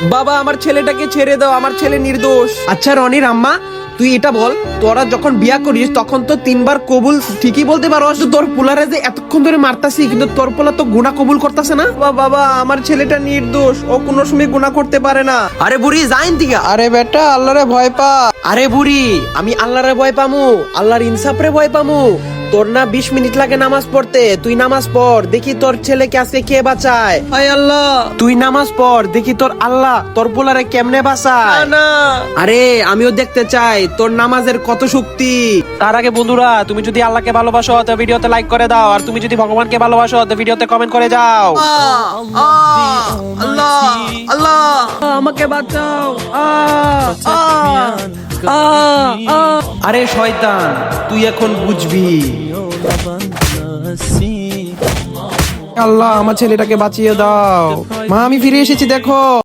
বাবা আমার ছেলেটাকে ছেড়ে দাও, আমার ছেলে নির্দোষ। আচ্ছা রনির আম্মা, তুই এটা বল, তোরা যখন বিয়া করিস তখন তো 3 বার কবুল ঠিকই বলতে পারো, তোর পোলারে যে এতক্ষণ ধরে মারতাছি কিন্তু তোর পোলা তো গুনাহ কবুল করতেছে না। বাবা আমার ছেলেটা নির্দোষ, ও কোনো সময় গুনাহ করতে পারে না। আরে বুড়ি যাইন দিগা। আরে বেটা আল্লাহরে ভয় পা। আরে বুড়ি আমি আল্লাহরে ভয় পামু, আল্লাহর ইনসাফরে ভয় পামু। তোর না 20 মিনিট লাগে নামাজ পড়তে, তুই নামাজ পড়, দেখি তোর ছেলেকে আজকে কে বাঁচায়। হায় আল্লাহ, তুই নামাজ পড়, দেখি তোর আল্লাহ তোর পোলারে কেমনে বাঁচায়। না আরে আমিও দেখতে চাই তোর নামাজের কত শক্তি। তার আগে বন্ধুরা, তুমি যদি আল্লাহকে ভালোবাসো তো ভিডিওতে লাইক করে দাও, আর তুমি যদি ভগবানকে ভালোবাসো তো ভিডিওতে কমেন্ট করে যাও। আল্লাহ আল্লাহ আমাকে বাঁচাও। আরে শয়তান, তুই এখন বুঝবি। আল্লাহ আমার ছেলেটাকে বাঁচিয়ে দাও। মা আমি ফিরে এসেছি, দেখো।